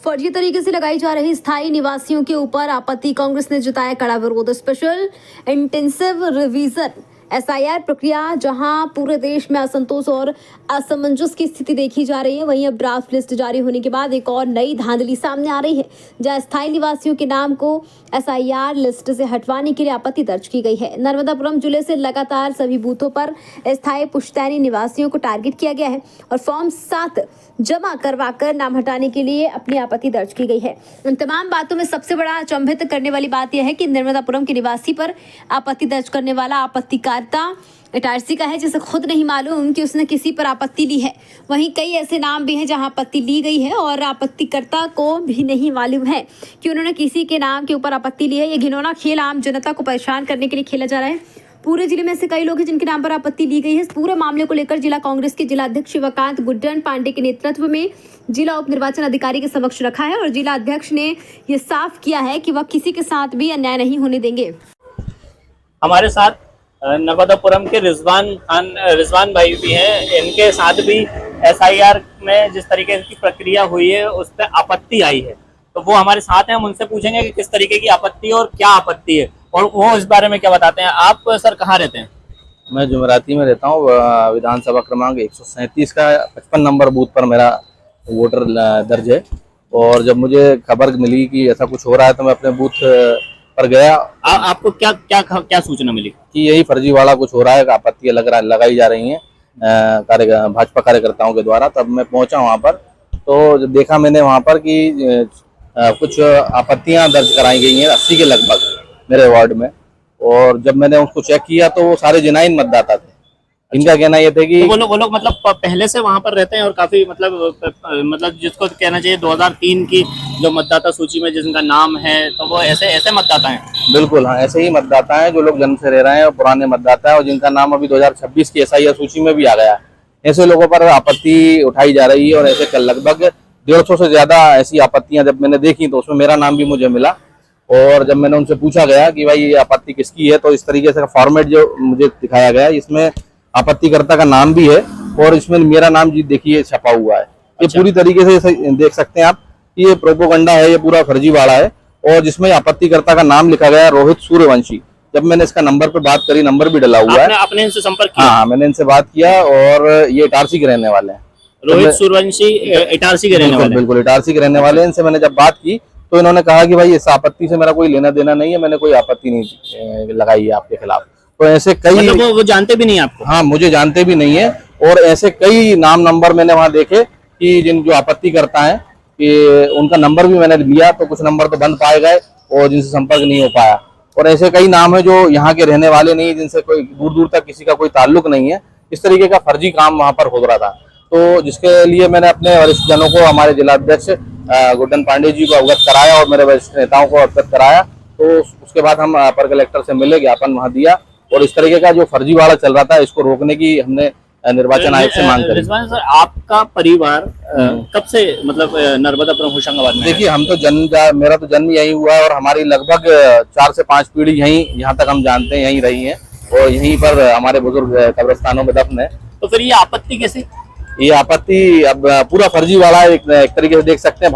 फर्जी तरीके से लगाई जा रही स्थायी निवासियों के ऊपर आपत्ति, कांग्रेस ने जताया कड़ा विरोध। स्पेशल इंटेंसिव रिवीजन एसआईआर प्रक्रिया जहां पूरे देश में असंतोष और असमंजस की स्थिति देखी जा रही है, वहीं अब ड्राफ्ट लिस्ट जारी होने के बाद एक और नई धांधली सामने आ रही है, जहां स्थायी निवासियों के नाम को एसआईआर लिस्ट से हटवाने के लिए आपत्ति दर्ज की गई है। नर्मदापुरम जिले से लगातार सभी बूथों पर स्थायी पुश्तैनी निवासियों को टारगेट किया गया है और फॉर्म 7 जमा करवाकर नाम हटाने के लिए अपनी आपत्ति दर्ज की गई है। इन तमाम बातों में सबसे बड़ा अचंभित करने वाली बात यह है कि नर्मदापुरम के निवासी पर आपत्ति दर्ज करने वाला आपत्तिकर्ता इटारसी का है, जिसे खुद नहीं मालूम कि उसने किसी पर आपत्ति ली है। वहीं कई ऐसे नाम भी हैं जहां आपत्ति ली गई है और आपत्तिकर्ता को भी नहीं मालूम है कि उन्होंने किसी के नाम के ऊपर आपत्ति ली है। ये घिनौना खेल आम जनता को परेशान करने के लिए खेला जा रहा है। पूरे जिले में ऐसे कई लोग हैं जिनके नाम पर आपत्ति ली गई है। इस पूरे मामले को लेकर जिला कांग्रेस के जिला अध्यक्ष शिवकांत गुड्डन पांडे के नेतृत्व में जिला उप निर्वाचन अधिकारी के समक्ष रखा है और जिला अध्यक्ष ने यह साफ किया है कि वह किसी के साथ भी अन्याय नहीं होने देंगे। हमारे साथ नर्मदापुरम के रिजवान भाई भी हैं। इनके साथ भी एसआईआर में जिस तरीके की प्रक्रिया हुई है उस पर आपत्ति आई है, तो वो हमारे साथ हैं। हम उनसे पूछेंगे कि किस तरीके की आपत्ति और क्या आपत्ति है और वो इस बारे में क्या बताते हैं। आप सर कहाँ रहते हैं? मैं जुमेराती में रहता हूँ। विधानसभा क्रमांक 137 का 55 नंबर बूथ पर मेरा वोटर दर्ज है और जब मुझे खबर मिली कि ऐसा कुछ हो रहा है तो मैं अपने बूथ पर गया। आपको क्या सूचना मिली? कि यही फर्जीवाड़ा कुछ हो रहा है, आपत्तियां लगाई जा रही हैं भाजपा कार्यकर्ताओं के द्वारा। तब मैं पहुंचा वहां पर, तो जब देखा मैंने वहां पर कि कुछ आपत्तियां दर्ज कराई गई हैं 80 के लगभग मेरे वार्ड में, और जब मैंने उसको चेक किया तो वो सारे जिनाइन मतदाता थे। इनका कहना ये थे कि तो वो लोग मतलब पहले से वहां पर रहते हैं और काफी मतलब जिसको कहना चाहिए 2003 की जो मतदाता सूची में जिनका नाम है, तो वो ऐसे मतदाता हैं। बिल्कुल हाँ, ऐसे ही मतदाता हैं जो लोग जन्म से रह रहे हैं और पुराने मतदाता हैं और जिनका नाम अभी 2026 की एसआईआर सूची में भी आ गया है। ऐसे लोगों पर आपत्ति उठाई जा रही है और ऐसे लगभग 150 से ज्यादा ऐसी आपत्तियां जब मैंने देखी तो उसमें मेरा नाम भी मुझे मिला। और जब मैंने उनसे पूछा गया कि भाई ये आपत्ति किसकी है, तो इस तरीके से फॉर्मेट जो मुझे दिखाया गया, इसमें आपत्तिकर्ता का नाम भी है और इसमें मेरा नाम जी देखिए छपा हुआ है। ये पूरी तरीके से देख सकते हैं आप, ये प्रोपोगंडा है, ये पूरा फर्जीवाड़ा है। और जिसमें आपत्तिकर्ता का नाम लिखा गया है रोहित सूर्यवंशी। जब मैंने इसका नंबर पे बात करी, नंबर भी डला हुआ है। आपने इनसे संपर्क किया? हाँ, मैंने इनसे बात किया और ये इटारसी के रहने वाले हैं। रोहित सूर्यवंशी इटारसी के रहने वाले? बिल्कुल इटारसी के रहने वाले हैं। इनसे मैंने जब बात की तो इन्होंने कहा कि भाई इस आपत्ति से मेरा कोई लेना देना नहीं है, मैंने कोई आपत्ति नहीं लगाई है आपके खिलाफ। तो ऐसे कई मतलब वो जानते भी नहीं आपको? हाँ, मुझे जानते भी नहीं है। और ऐसे कई नाम नंबर मैंने वहाँ देखे कि जो आपत्ति करता है कि उनका नंबर भी मैंने लिया, तो कुछ नंबर तो बंद पाए गए और जिनसे संपर्क नहीं हो पाया। और ऐसे कई नाम है जो यहाँ के रहने वाले नहीं, जिनसे कोई दूर दूर तक किसी का कोई ताल्लुक नहीं है। इस तरीके का फर्जी काम वहाँ पर हो रहा था, तो जिसके लिए मैंने अपने वरिष्ठ जनों को, हमारे जिला अध्यक्ष गुड्डन पांडे जी को अवगत कराया और मेरे वरिष्ठ नेताओं को अवगत कराया। तो उसके बाद हम अपर कलेक्टर से मिले, ज्ञापन वहाँ दिया और इस तरीके का जो फर्जीवाड़ा चल रहा था इसको रोकने की हमने निर्वाचन आयोग से मांग करी। सर, आपका परिवार कब से मतलब नर्मदापुरम होशंगाबाद में? देखिए, हम तो मेरा तो जन्म यही हुआ है और हमारी लगभग 4 से 5 पीढ़ी यहाँ तक हम जानते हैं यहीं रही है और यहीं पर हमारे बुजुर्ग कब्रिस्तानों में दफन है। तो फिर ये आपत्ति कैसे? ये आपत्ति अब पूरा फर्जीवाड़ा एक तरीके से देख सकते हैं।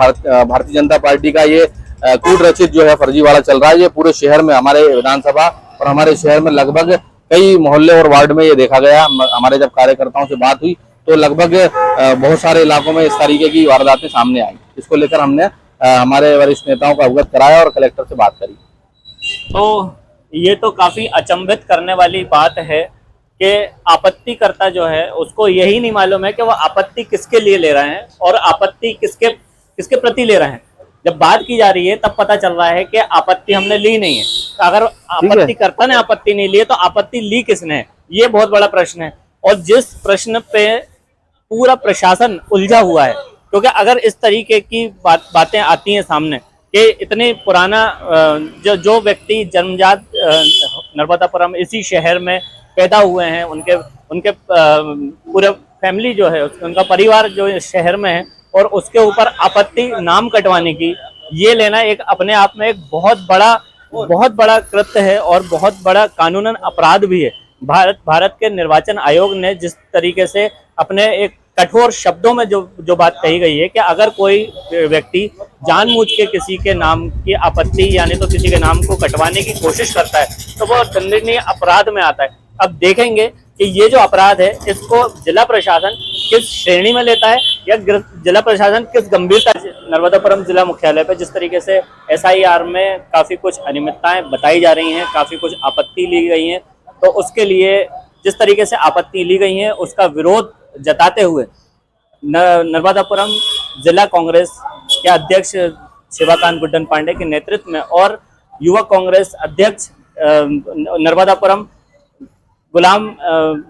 भारतीय जनता पार्टी का ये कूट रचित जो है फर्जीवाड़ा चल रहा है। ये पूरे शहर में, हमारे विधानसभा और हमारे शहर में लगभग कई मोहल्ले और वार्ड में ये देखा गया। हमारे जब कार्यकर्ताओं से बात हुई तो लगभग बहुत सारे इलाकों में इस तरीके की वारदातें सामने आई। इसको लेकर हमने हमारे वरिष्ठ नेताओं को अवगत कराया और कलेक्टर से बात करी। तो ये तो काफी अचंभित करने वाली बात है कि आपत्तिकर्ता जो है उसको यही नहीं मालूम है कि वो आपत्ति किसके लिए ले रहे हैं और आपत्ति किसके प्रति ले रहे हैं। जब बात की जा रही है तब पता चल रहा है कि आपत्ति हमने ली नहीं है। अगर आपत्तिकर्ता ने आपत्ति नहीं ली है तो आपत्ति ली किसने, ये बहुत बड़ा प्रश्न है। और जिस प्रश्न पे पूरा प्रशासन उलझा हुआ है, क्योंकि अगर इस तरीके की बातें आती हैं सामने कि इतने पुराना जो व्यक्ति जन्मजात नर्मदापुरम इसी शहर में पैदा हुए हैं, उनके पूरे फैमिली जो है, उनका परिवार जो इस शहर में है, और उसके ऊपर आपत्ति नाम कटवाने की ये लेना एक अपने आप में एक बहुत बड़ा कृत्य है और बहुत बड़ा कानूनन अपराध भी है। भारत के निर्वाचन आयोग ने जिस तरीके से अपने एक कठोर शब्दों में जो बात कही गई है कि अगर कोई व्यक्ति जानबूझ के किसी के नाम की आपत्ति यानी तो किसी के नाम को कटवाने की कोशिश करता है तो वो दंडनीय अपराध में आता है। अब देखेंगे कि ये जो अपराध है इसको जिला प्रशासन किस श्रेणी में लेता है या जिला प्रशासन किस गंभीरता से। नर्मदापुरम जिला मुख्यालय पे जिस तरीके से एसआईआर में काफी कुछ अनियमितताएं बताई जा रही हैं, काफी कुछ आपत्ति ली गई हैं, तो उसके लिए जिस तरीके से आपत्ति ली गई है उसका विरोध जताते हुए नर्मदापुरम जिला कांग्रेस के अध्यक्ष शिवाकांत गुड्डन पांडे के नेतृत्व में और युवा कांग्रेस अध्यक्ष नर्मदापुरम गुलाम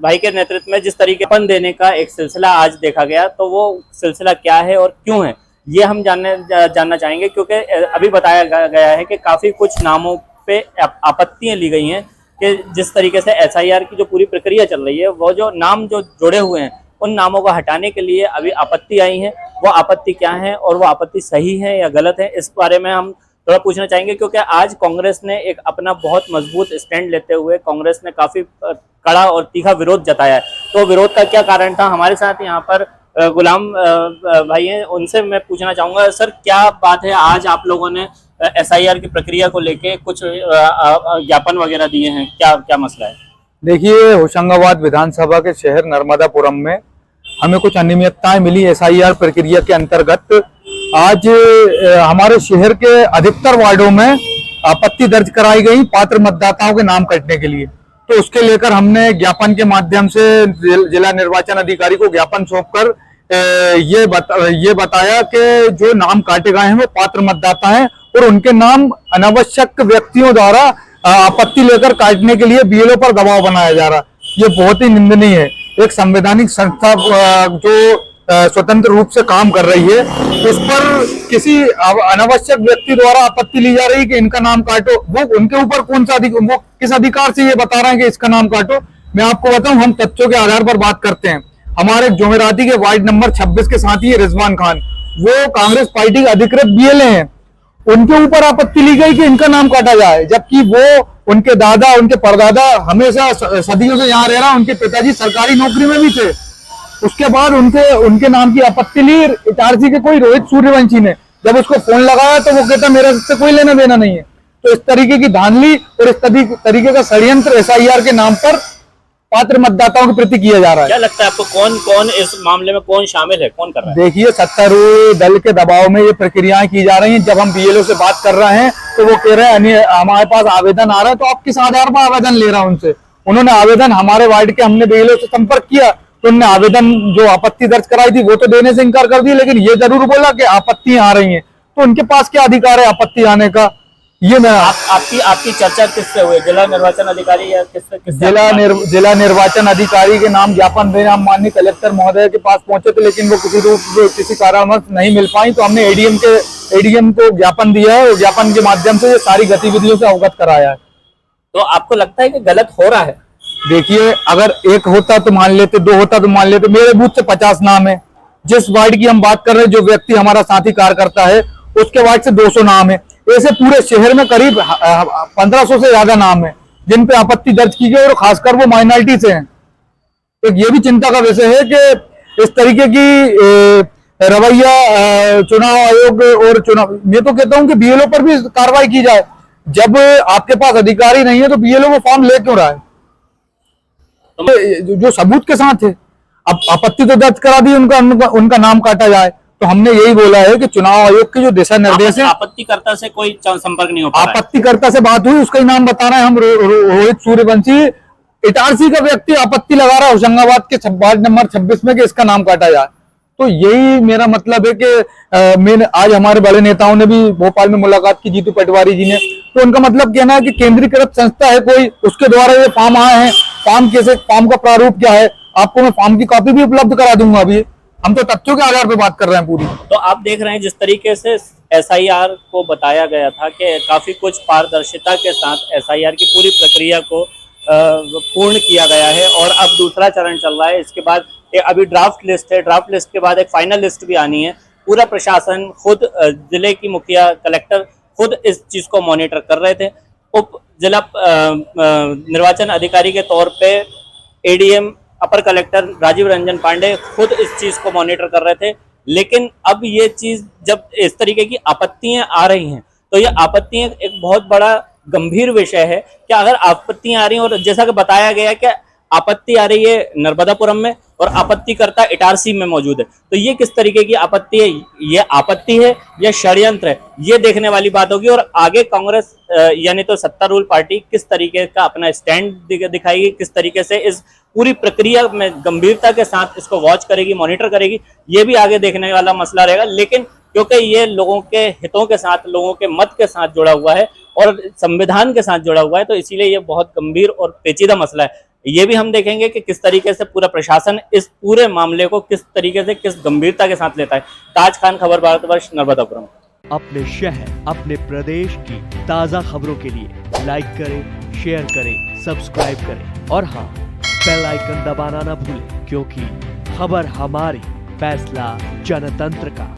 भाई के नेतृत्व में जिस तरीके पन देने का एक सिलसिला आज देखा गया, तो वो सिलसिला क्या है और क्यों है ये हम जानना चाहेंगे, क्योंकि अभी बताया गया है कि काफी कुछ नामों पे आपत्तियां ली गई हैं कि जिस तरीके से एसआईआर की जो पूरी प्रक्रिया चल रही है वो जो नाम जो जुड़े हुए हैं उन नामों को हटाने के लिए अभी आपत्ति आई है। वो आपत्ति क्या है और वो आपत्ति सही है या गलत है, इस बारे में हम थोड़ा पूछना चाहेंगे, क्योंकि आज कांग्रेस ने एक अपना बहुत मजबूत स्टैंड लेते हुए कांग्रेस ने काफी कड़ा और तीखा विरोध जताया है। तो विरोध का क्या कारण था? हमारे साथ यहाँ पर गुलाम भाई हैं, उनसे मैं पूछना चाहूंगा, सर क्या बात है आज आप लोगों ने एसआईआर की प्रक्रिया को लेके कुछ ज्ञापन वगैरह दिए हैं, क्या मसला है? देखिए, होशंगाबाद विधानसभा के शहर नर्मदापुरम में हमें कुछ अनियमितताएं मिली एसआईआर प्रक्रिया के अंतर्गत। आज हमारे शहर के अधिकतर वार्डों में आपत्ति दर्ज कराई गई पात्र मतदाताओं के नाम कटने के लिए, तो उसके लेकर हमने ज्ञापन के माध्यम से जिला निर्वाचन अधिकारी को ज्ञापन सौंपकर ये बताया कि जो नाम काटे गए हैं वो पात्र मतदाता हैं और उनके नाम अनावश्यक व्यक्तियों द्वारा आपत्ति लेकर काटने के लिए बीएलओ पर दबाव बनाया जा रहा। ये बहुत ही निंदनीय है। एक संवैधानिक संस्था जो स्वतंत्र रूप से काम कर रही है, उस पर किसी अनावश्यक व्यक्ति द्वारा आपत्ति ली जा रही है कि इनका नाम काटो। वो उनके ऊपर कौन सा वो किस अधिकार से ये बता रहे हैं कि इसका नाम काटो? मैं आपको बताऊं, हम तथ्यों के आधार पर बात करते हैं। हमारे जुमेराती के वार्ड नंबर 26 के साथ ही रिजवान खान, वो कांग्रेस पार्टी के अधिकृत बीएलए हैं, उनके ऊपर आपत्ति ली गई कि इनका नाम काटा जाए, जबकि वो उनके दादा उनके परदादा हमेशा सदियों से यहाँ रह रहा। उनके पिताजी सरकारी नौकरी में भी थे। उसके बाद उनके नाम की आपत्ति ली इटारसी के कोई रोहित सूर्यवंशी ने। जब उसको फोन लगाया तो वो कहता मेरा इससे कोई लेना देना नहीं है। तो इस तरीके की धांधली और इस तरीके का षड्यंत्र एसआईआर के नाम पर पात्र मतदाताओं के प्रति किया जा रहा है। क्या लगता है आपको कौन इस मामले में कौन शामिल है, कौन कर रहा है? देखिए, सत्तारूढ़ दल के दबाव में ये प्रक्रियाएं की जा रही हैं। जब हम बीएलओ से बात कर रहे हैं तो वो कह रहे हैं हमारे पास आवेदन आ रहा है, तो आप किस आधार पर आवेदन ले रहा है उनसे? उन्होंने आवेदन हमारे वार्ड के, हमने बीएलओ से संपर्क किया तो उन्होंने आवेदन जो आपत्ति दर्ज कराई थी वो तो देने से इनकार कर दिया, लेकिन ये जरूर बोला कि आपत्ति आ रही है। तो उनके पास क्या अधिकार है आपत्ति आने का? ये मैं आपकी चर्चा किससे हुई? जिला निर्वाचन अधिकारी या किससे? जिला निर्वाचन अधिकारी के नाम ज्ञापन देने हम माननीय कलेक्टर महोदय के पास पहुंचे थे, लेकिन वो किसी कारणवश नहीं मिल पाई। तो हमने एडीएम को ज्ञापन दिया है और ज्ञापन के माध्यम से ये सारी गतिविधियों से अवगत कराया है। तो आपको लगता है कि गलत हो रहा है? देखिए, अगर एक होता तो मान लेते, दो होता तो मान लेते। मेरे बूथ से 50 नाम है। जिस वार्ड की हम बात कर रहे हैं, जो व्यक्ति हमारा साथी कार्यकर्ता है, उसके वार्ड से 200 नाम है। ऐसे पूरे शहर में करीब 1500 से ज्यादा नाम है जिन पे आपत्ति दर्ज की गई और खासकर वो माइनॉरिटी से हैं। तो ये भी चिंता का विषय है कि इस तरीके की रवैया चुनाव आयोग और चुनाव, मैं तो कहता हूं कि बीएलओ पर भी कार्रवाई की जाए। जब आपके पास अधिकारी नहीं है तो बीएलओ वो फॉर्म ले क्यों रहा है? जो सबूत के साथ है। अब आपत्ति तो दर्ज करा दी, उनका नाम काटा जाए। तो हमने यही बोला है कि चुनाव आयोग के जो दिशा निर्देश है, आपत्तिकर्ता से कोई संपर्क नहीं हो पा रहा है। आपत्तिकर्ता से बात हुई, उसका ही नाम बता रहे हैं हम, रोहित सूर्यवंशी। इटारसी का व्यक्ति आपत्ति लगा रहा है होशंगाबाद के वार्ड नंबर 26 में कि इसका नाम काटा जाए। तो यही मेरा मतलब है कि आज हमारे बड़े नेताओं ने भी भोपाल में मुलाकात की, जीतू पटवारी जी ने। तो उनका मतलब कहना है कि केंद्रीकृत संस्था है कोई, उसके द्वारा ये फॉर्म आए हैं। फॉर्म का प्रारूप क्या है, आपको मैं फॉर्म की कॉपी भी उपलब्ध करा दूंगा। अभी हम तो तथ्यों के आधार पर बात कर रहे हैं पूरी। तो आप देख रहे हैं जिस तरीके से एसआईआर को बताया गया था कि काफी कुछ पारदर्शिता के साथ एसआईआर की पूरी प्रक्रिया को पूर्ण किया गया है और अब दूसरा चरण चल रहा है। इसके बाद अभी ड्राफ्ट लिस्ट है, ड्राफ्ट लिस्ट के बाद एक फाइनल लिस्ट भी आनी है। पूरा प्रशासन खुद, जिले की मुखिया, कलेक्टर खुद इस चीज को मॉनिटर कर रहे थे। उप जिला निर्वाचन अधिकारी के तौर पे एडीएम अपर कलेक्टर राजीव रंजन पांडे खुद इस चीज को मॉनिटर कर रहे थे। लेकिन अब ये चीज जब इस तरीके की आपत्तियां आ रही हैं तो ये आपत्तियां एक बहुत बड़ा गंभीर विषय है कि अगर आपत्तियां आ रही हैं और जैसा कि बताया गया कि आपत्ति आ रही है नर्मदापुरम में और आपत्तिकर्ता इटारसी में मौजूद है, तो ये किस तरीके की आपत्ति है, ये आपत्ति है या षड्यंत्र है, ये देखने वाली बात होगी। और आगे कांग्रेस यानी तो सत्तारूढ़ पार्टी किस तरीके का अपना स्टैंड दिखाएगी, किस तरीके से इस पूरी प्रक्रिया में गंभीरता के साथ इसको वॉच करेगी, मॉनिटर करेगी, ये भी आगे देखने वाला मसला रहेगा। लेकिन क्योंकि ये लोगों के हितों के साथ, लोगों के मत के साथ जुड़ा हुआ है और संविधान के साथ जुड़ा हुआ है, तो इसीलिए ये बहुत गंभीर और पेचीदा मसला है। ये भी हम देखेंगे कि किस तरीके से पूरा प्रशासन इस पूरे मामले को किस तरीके से, किस गंभीरता के साथ लेता है। ताज खान, खबर भारतवर्ष, नर्मदापुरम। अपने शहर, अपने प्रदेश की ताज़ा खबरों के लिए लाइक करें, शेयर करें, सब्सक्राइब करें और हाँ, बेल आइकन दबाना ना भूलें, क्योंकि खबर हमारी, फैसला जनतंत्र का।